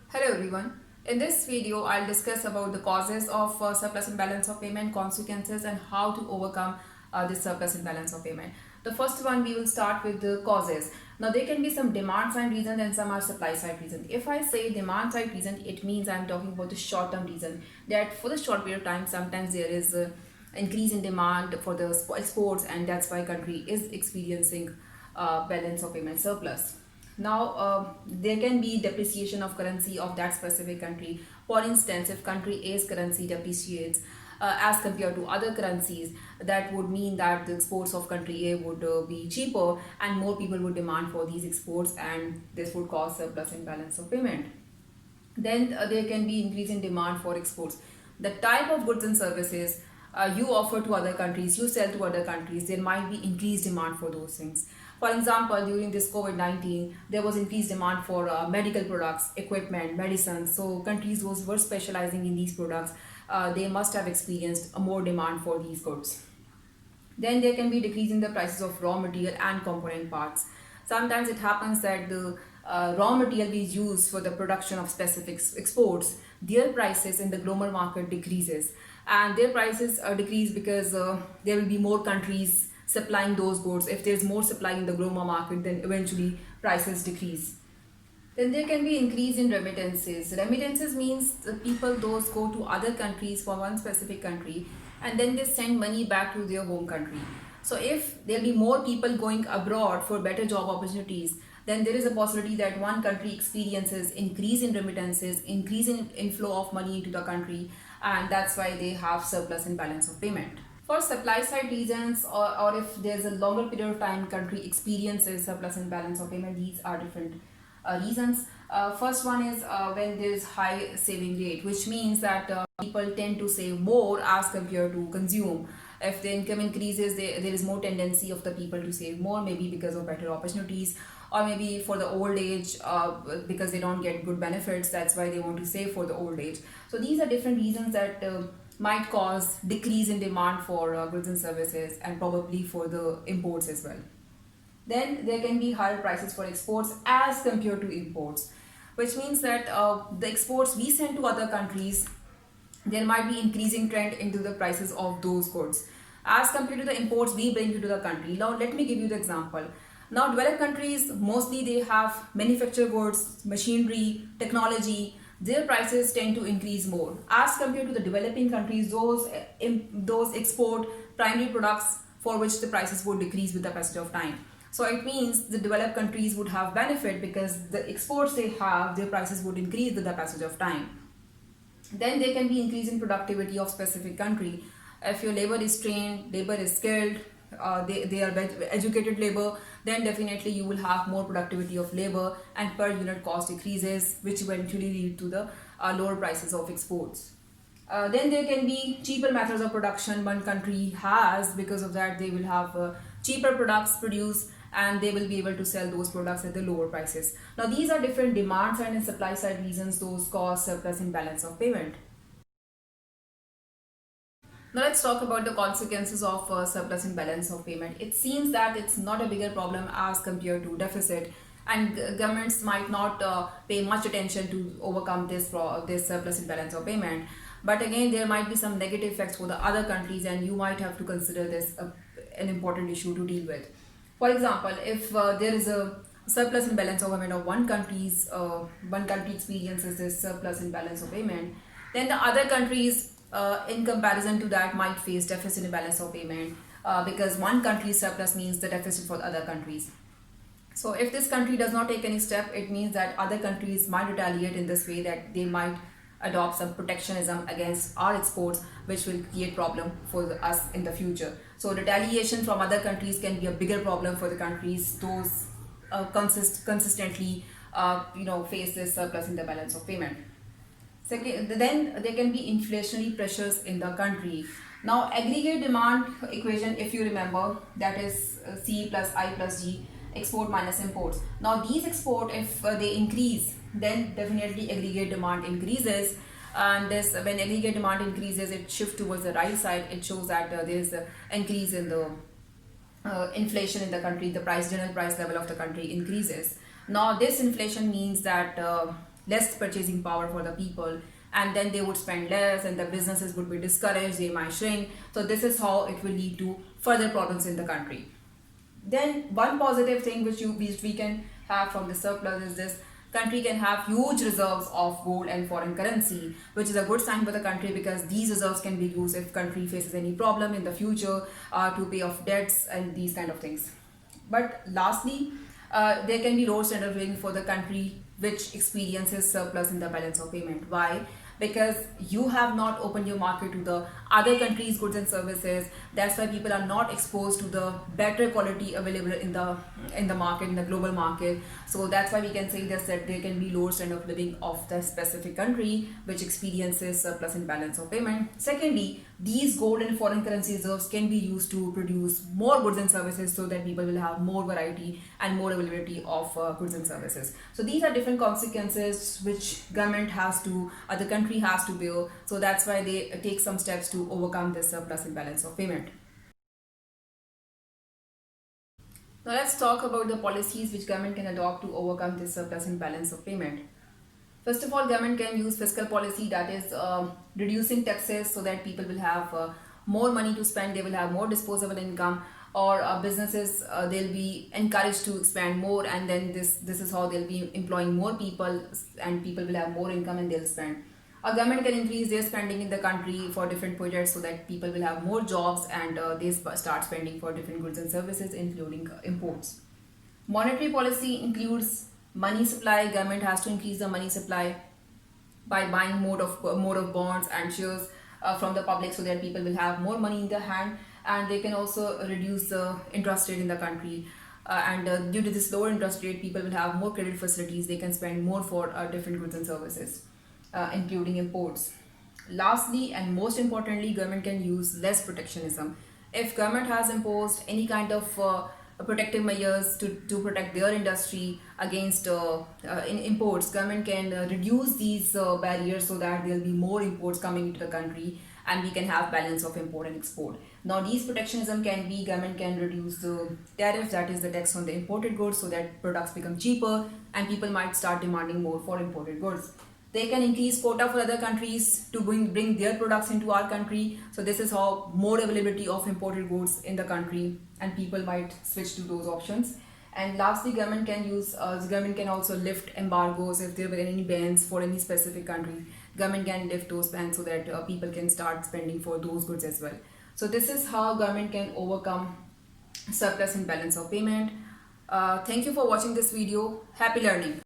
Hello everyone. In this video, I'll discuss about the causes of surplus imbalance of payment, consequences, and how to overcome this surplus imbalance of payment. The first one, we will start with the causes. Now, there can be some demand side reasons and some are supply side reasons. If I say demand side reason, it means I'm talking about the short term reason that for the short period of time, sometimes there is a increase in demand for the exports, and that's why country is experiencing balance of payment surplus. Now, there can be depreciation of currency of that specific country. For instance, if country A's currency depreciates as compared to other currencies, that would mean that the exports of country A would be cheaper and more people would demand for these exports, and this would cause surplus imbalance of payment. Then there can be increase in demand for exports. The type of goods and services you offer to other countries, you sell to other countries, there might be increased demand for those things. For example, during this COVID-19, there was increased demand for medical products, equipment, medicines. So countries those were specializing in these products, they must have experienced a more demand for these goods. Then there can be decrease in the prices of raw material and component parts. Sometimes it happens that the raw material we use for the production of specific exports, their prices in the global market decreases, and their prices decrease because there will be more countries supplying those goods. If there's more supply in the global market, then eventually prices decrease. Then there can be increase in remittances. Remittances means the people those go to other countries for one specific country and then they send money back to their home country. So if there'll be more people going abroad for better job opportunities, then there is a possibility that one country experiences increase in remittances, increase in inflow of money into the country, and that's why they have surplus in balance of payment. For supply side reasons, or if there's a longer period of time country experiences surplus and balance of payment, these are different reasons. First one is when there's high saving rate, which means that people tend to save more as compared to consume. If the income increases, there is more tendency of the people to save more, maybe because of better opportunities, or maybe for the old age, because they don't get good benefits, that's why they want to save for the old age. So these are different reasons that might cause decrease in demand for goods and services, and probably for the imports as well. Then there can be higher prices for exports as compared to imports, which means that the exports we send to other countries, there might be increasing trend into the prices of those goods as compared to the imports we bring into the country. Now let me give you the example. Now developed countries, mostly they have manufactured goods, machinery, technology. Their prices tend to increase more as compared to the developing countries. Those export primary products for which the prices would decrease with the passage of time. So it means the developed countries would have benefit because the exports they have, their prices would increase with the passage of time. Then there can be increase in productivity of specific country. If your labor is trained, labor is skilled, they are educated labor, then definitely you will have more productivity of labor and per unit cost decreases, which eventually lead to the lower prices of exports. Then there can be cheaper methods of production one country has. Because of that, they will have cheaper products produced and they will be able to sell those products at the lower prices. Now these are different demand side and supply side reasons those cause surplus imbalance of payment. Now let's talk about the consequences of surplus imbalance of payment. It seems that it's not a bigger problem as compared to deficit, and governments might not pay much attention to overcome this surplus imbalance of payment. But again, there might be some negative effects for the other countries, and you might have to consider this an important issue to deal with. For example, if there is a surplus imbalance of payment of one country experiences this surplus imbalance of payment, then the other countries in comparison to that might face deficit imbalance of payment, because one country's surplus means the deficit for the other countries. So if this country does not take any step, it means that other countries might retaliate in this way, that they might adopt some protectionism against our exports, which will create problem for us in the future. So retaliation from other countries can be a bigger problem for the countries those consistently face this surplus in the balance of payment. Second, then there can be inflationary pressures in the country. Now, aggregate demand equation, if you remember, that is C plus I plus G, export minus imports. Now, these export, if they increase, then definitely aggregate demand increases. And this, when aggregate demand increases, it shifts towards the right side. It shows that there is an increase in the inflation in the country. The general price level of the country increases. Now, this inflation means that less purchasing power for the people, and then they would spend less and the businesses would be discouraged, they might shrink. So this is how it will lead to further problems in the country. Then one positive thing which we can have from the surplus is this: country can have huge reserves of gold and foreign currency, which is a good sign for the country, because these reserves can be used if country faces any problem in the future, to pay off debts and these kind of things. But lastly, there can be low standard of living for the country which experiences surplus in the balance of payment. Why? Because you have not opened your market to the other countries' goods and services. That's why people are not exposed to the better quality available in the market, in the global market. So that's why we can say this, that there can be lower standard of living of the specific country which experiences surplus in balance of payment. Secondly, these gold and foreign currency reserves can be used to produce more goods and services, so that people will have more variety and more availability of goods and services. So these are different consequences which government has to, the country has to bear. So that's why they take some steps to overcome this surplus in balance of payment. Now let's talk about the policies which government can adopt to overcome this surplus in balance of payment. First of all, government can use fiscal policy, that is reducing taxes so that people will have more money to spend, they will have more disposable income, or businesses, they'll be encouraged to expand more, and then this is how they'll be employing more people, and people will have more income and they'll spend. A government can increase their spending in the country for different projects so that people will have more jobs, and they start spending for different goods and services, including imports. Monetary policy includes money supply. Government has to increase the money supply by buying more of bonds and shares from the public, so that people will have more money in their hand, and they can also reduce the interest rate in the country. And due to this lower interest rate, people will have more credit facilities. They can spend more for different goods and services, including imports. Lastly, and most importantly, government can use less protectionism. If government has imposed any kind of protective measures to protect their industry against imports, government can reduce these barriers, so that there will be more imports coming into the country, and we can have balance of import and export. Now these protectionism can be: government can reduce the tariff, that is the tax on the imported goods, so that products become cheaper and people might start demanding more for imported goods. They can increase quota for other countries to bring their products into our country. So this is how more availability of imported goods in the country, and people might switch to those options. And lastly, government can also lift embargoes if there were any bans for any specific country. Government can lift those bans so that people can start spending for those goods as well. So this is how government can overcome surplus in balance of payment. Thank you for watching this video. Happy learning.